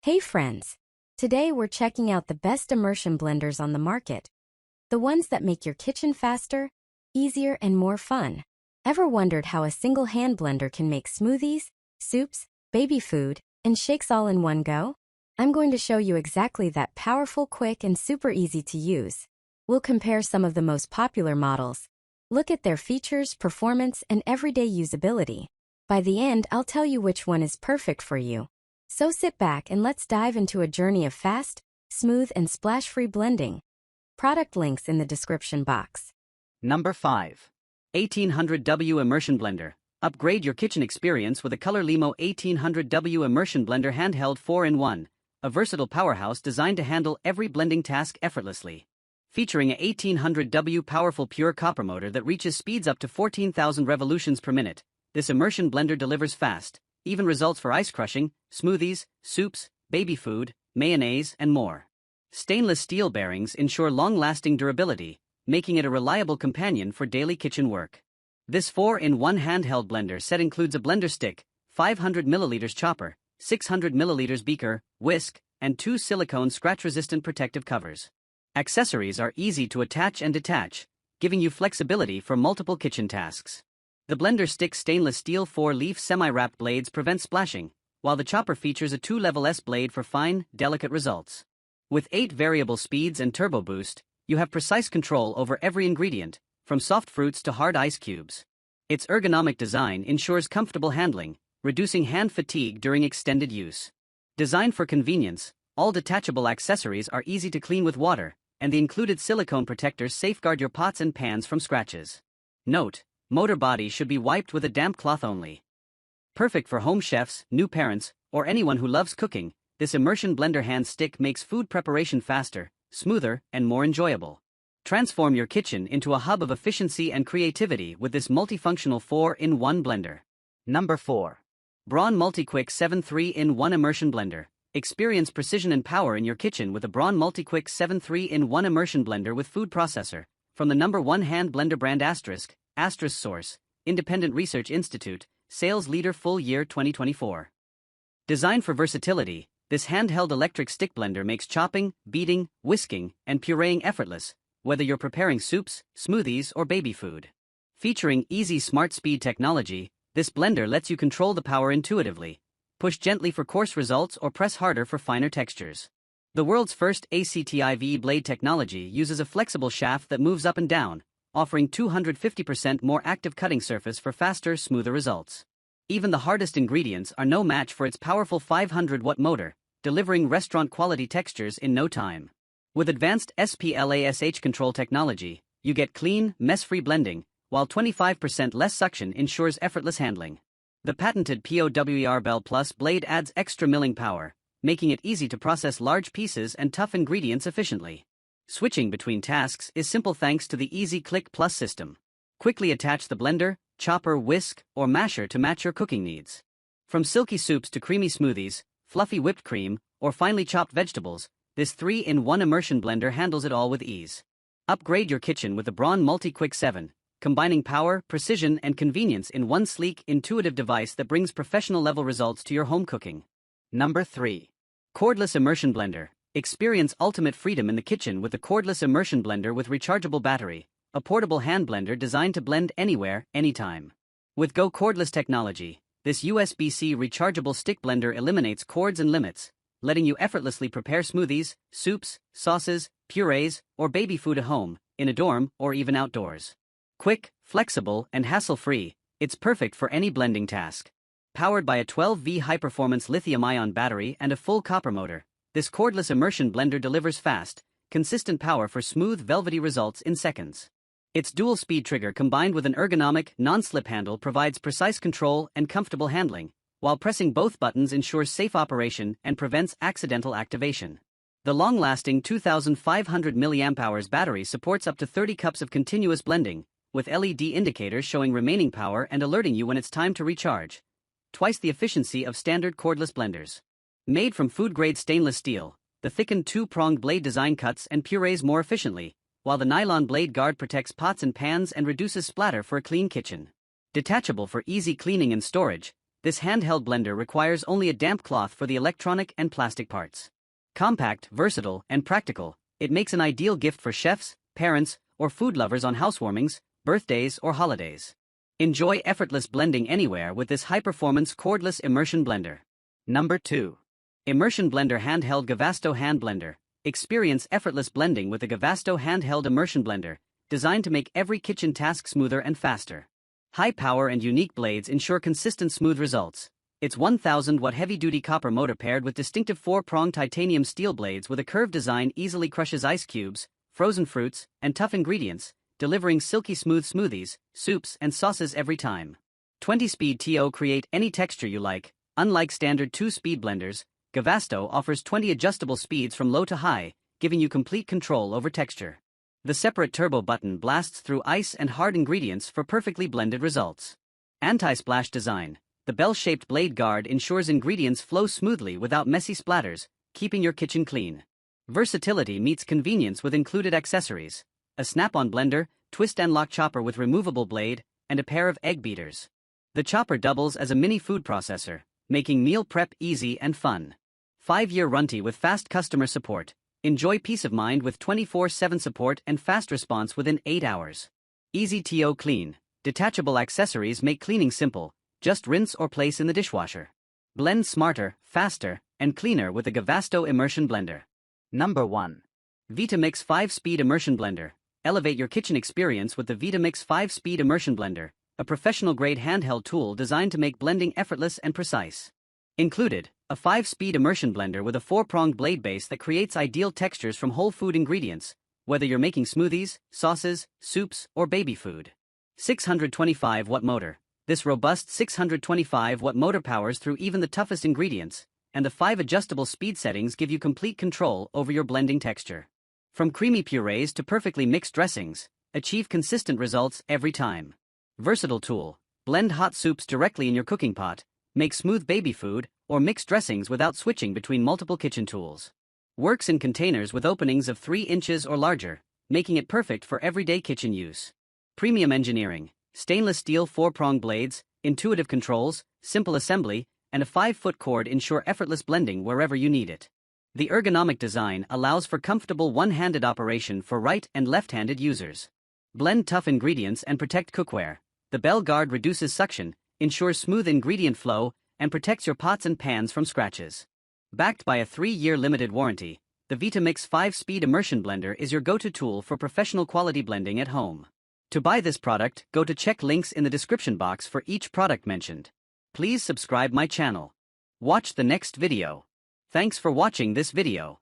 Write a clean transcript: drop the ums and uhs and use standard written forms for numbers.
Hey friends! Today we're checking out the best immersion blenders on the market. The ones that make your kitchen faster, easier, and more fun. Ever wondered how a single hand blender can make smoothies, soups, baby food, and shakes all in one go? I'm going to show you exactly that powerful, quick, and super easy to use. We'll compare some of the most popular models. Look at their features, performance, and everyday usability. By the end, I'll tell you which one is perfect for you. So sit back and let's dive into a journey of fast, smooth, and splash-free blending. Product links in the description box. Number 5. 1800W Immersion Blender. Upgrade your kitchen experience with a Color Limo 1800W Immersion Blender handheld 4-in-1, a versatile powerhouse designed to handle every blending task effortlessly. Featuring a 1800W powerful pure copper motor that reaches speeds up to 14,000 revolutions per minute, this immersion blender delivers fast, even results for ice crushing, smoothies, soups, baby food, mayonnaise, and more. Stainless steel bearings ensure long-lasting durability, making it a reliable companion for daily kitchen work. This 4-in-1 handheld blender set includes a blender stick, 500 ml chopper, 600 ml beaker, whisk, and 2 silicone scratch-resistant protective covers. Accessories are easy to attach and detach, giving you flexibility for multiple kitchen tasks. The blender stick's stainless steel 4-leaf semi-wrapped blades prevent splashing, while the chopper features a 2-level S blade for fine, delicate results. With 8 variable speeds and turbo boost, you have precise control over every ingredient, from soft fruits to hard ice cubes. Its ergonomic design ensures comfortable handling, reducing hand fatigue during extended use. Designed for convenience, all detachable accessories are easy to clean with water, and the included silicone protectors safeguard your pots and pans from scratches. Note: motor body should be wiped with a damp cloth only. Perfect for home chefs, new parents, or anyone who loves cooking, this immersion blender hand stick makes food preparation faster, smoother, and more enjoyable. Transform your kitchen into a hub of efficiency and creativity with this multifunctional 4-in-1 blender. Number 4. Braun MultiQuick 7 3-in-1 Immersion Blender. Experience precision and power in your kitchen with a Braun MultiQuick 7 3-in-1 Immersion Blender with food processor. From the #1 hand blender brand Asterisk Source, Independent Research Institute, Sales Leader Full Year 2024. Designed for versatility, this handheld electric stick blender makes chopping, beating, whisking, and pureeing effortless, whether you're preparing soups, smoothies, or baby food. Featuring easy smart speed technology, this blender lets you control the power intuitively, push gently for coarse results or press harder for finer textures. The world's first ACTIV blade technology uses a flexible shaft that moves up and down, offering 250% more active cutting surface for faster, smoother results. Even the hardest ingredients are no match for its powerful 500-watt motor, delivering restaurant-quality textures in no time. With advanced SPLASH control technology, you get clean, mess-free blending, while 25% less suction ensures effortless handling. The patented POWER Bell Plus blade adds extra milling power, making it easy to process large pieces and tough ingredients efficiently. Switching between tasks is simple thanks to the Easy Click Plus system. Quickly attach the blender, chopper, whisk, or masher to match your cooking needs. From silky soups to creamy smoothies, fluffy whipped cream, or finely chopped vegetables, this 3-in-1 immersion blender handles it all with ease. Upgrade your kitchen with the Braun MultiQuick 7, combining power, precision, and convenience in one sleek, intuitive device that brings professional-level results to your home cooking. Number 3. Cordless Immersion Blender. Experience ultimate freedom in the kitchen with the cordless immersion blender with rechargeable battery, a portable hand blender designed to blend anywhere, anytime. With Go cordless technology, this USB-C rechargeable stick blender eliminates cords and limits, letting you effortlessly prepare smoothies, soups, sauces, purees, or baby food at home, in a dorm, or even outdoors. Quick, flexible, and hassle-free, it's perfect for any blending task. Powered by a 12V high-performance lithium-ion battery and a full copper motor, this cordless immersion blender delivers fast, consistent power for smooth, velvety results in seconds. Its dual-speed trigger combined with an ergonomic, non-slip handle provides precise control and comfortable handling, while pressing both buttons ensures safe operation and prevents accidental activation. The long-lasting 2,500 mAh battery supports up to 30 cups of continuous blending, with LED indicators showing remaining power and alerting you when it's time to recharge. Twice the efficiency of standard cordless blenders. Made from food-grade stainless steel, the thickened 2-pronged blade design cuts and purees more efficiently, while the nylon blade guard protects pots and pans and reduces splatter for a clean kitchen. Detachable for easy cleaning and storage, This handheld blender requires only a damp cloth for the electronic and plastic parts. Compact, versatile, and practical, it makes an ideal gift for chefs, parents, or food lovers on housewarmings, birthdays, or holidays. Enjoy effortless blending anywhere with this high-performance cordless immersion blender. Number 2. Immersion Blender Handheld Gavasto Hand Blender. Experience effortless blending with the Gavasto Handheld Immersion Blender, designed to make every kitchen task smoother and faster. High power and unique blades ensure consistent smooth results. Its 1000-watt heavy-duty copper motor paired with distinctive 4-pronged titanium steel blades with a curved design easily crushes ice cubes, frozen fruits, and tough ingredients, delivering silky smooth smoothies, soups, and sauces every time. 20-speed TO create any texture you like. Unlike standard 2-speed blenders, Gavasto offers 20 adjustable speeds from low to high, giving you complete control over texture. The separate turbo button blasts through ice and hard ingredients for perfectly blended results. Anti-splash design. The bell-shaped blade guard ensures ingredients flow smoothly without messy splatters, keeping your kitchen clean. Versatility meets convenience with included accessories. A snap-on blender, twist and lock chopper with removable blade, and a pair of egg beaters. The chopper doubles as a mini food processor, making meal prep easy and fun. 5-year warranty with fast customer support. Enjoy peace of mind with 24/7 support and fast response within 8 hours. Easy TO clean. Detachable accessories make cleaning simple. Just rinse or place in the dishwasher. Blend smarter, faster, and cleaner with the Gavasto Immersion Blender. Number 1. Vitamix 5-Speed Immersion Blender. Elevate your kitchen experience with the Vitamix 5-Speed Immersion Blender, a professional-grade handheld tool designed to make blending effortless and precise. Included, a 5-speed immersion blender with a 4-pronged blade base that creates ideal textures from whole food ingredients, whether you're making smoothies, sauces, soups, or baby food. 625-watt motor. This robust 625-watt motor powers through even the toughest ingredients, and the 5 adjustable speed settings give you complete control over your blending texture. From creamy purees to perfectly mixed dressings, achieve consistent results every time. Versatile tool. Blend hot soups directly in your cooking pot, make smooth baby food, or mix dressings without switching between multiple kitchen tools. Works in containers with openings of 3 inches or larger, making it perfect for everyday kitchen use. Premium engineering. Stainless steel 4-prong blades, intuitive controls, simple assembly, and a 5-foot cord ensure effortless blending wherever you need it. The ergonomic design allows for comfortable one-handed operation for right and left-handed users. Blend tough ingredients and protect cookware. The bell guard reduces suction, ensures smooth ingredient flow, and protects your pots and pans from scratches. Backed by a 3-year limited warranty, the Vitamix 5-Speed Immersion Blender is your go-to tool for professional quality blending at home. To buy this product, go to check links in the description box for each product mentioned. Please subscribe my channel. Watch the next video. Thanks for watching this video.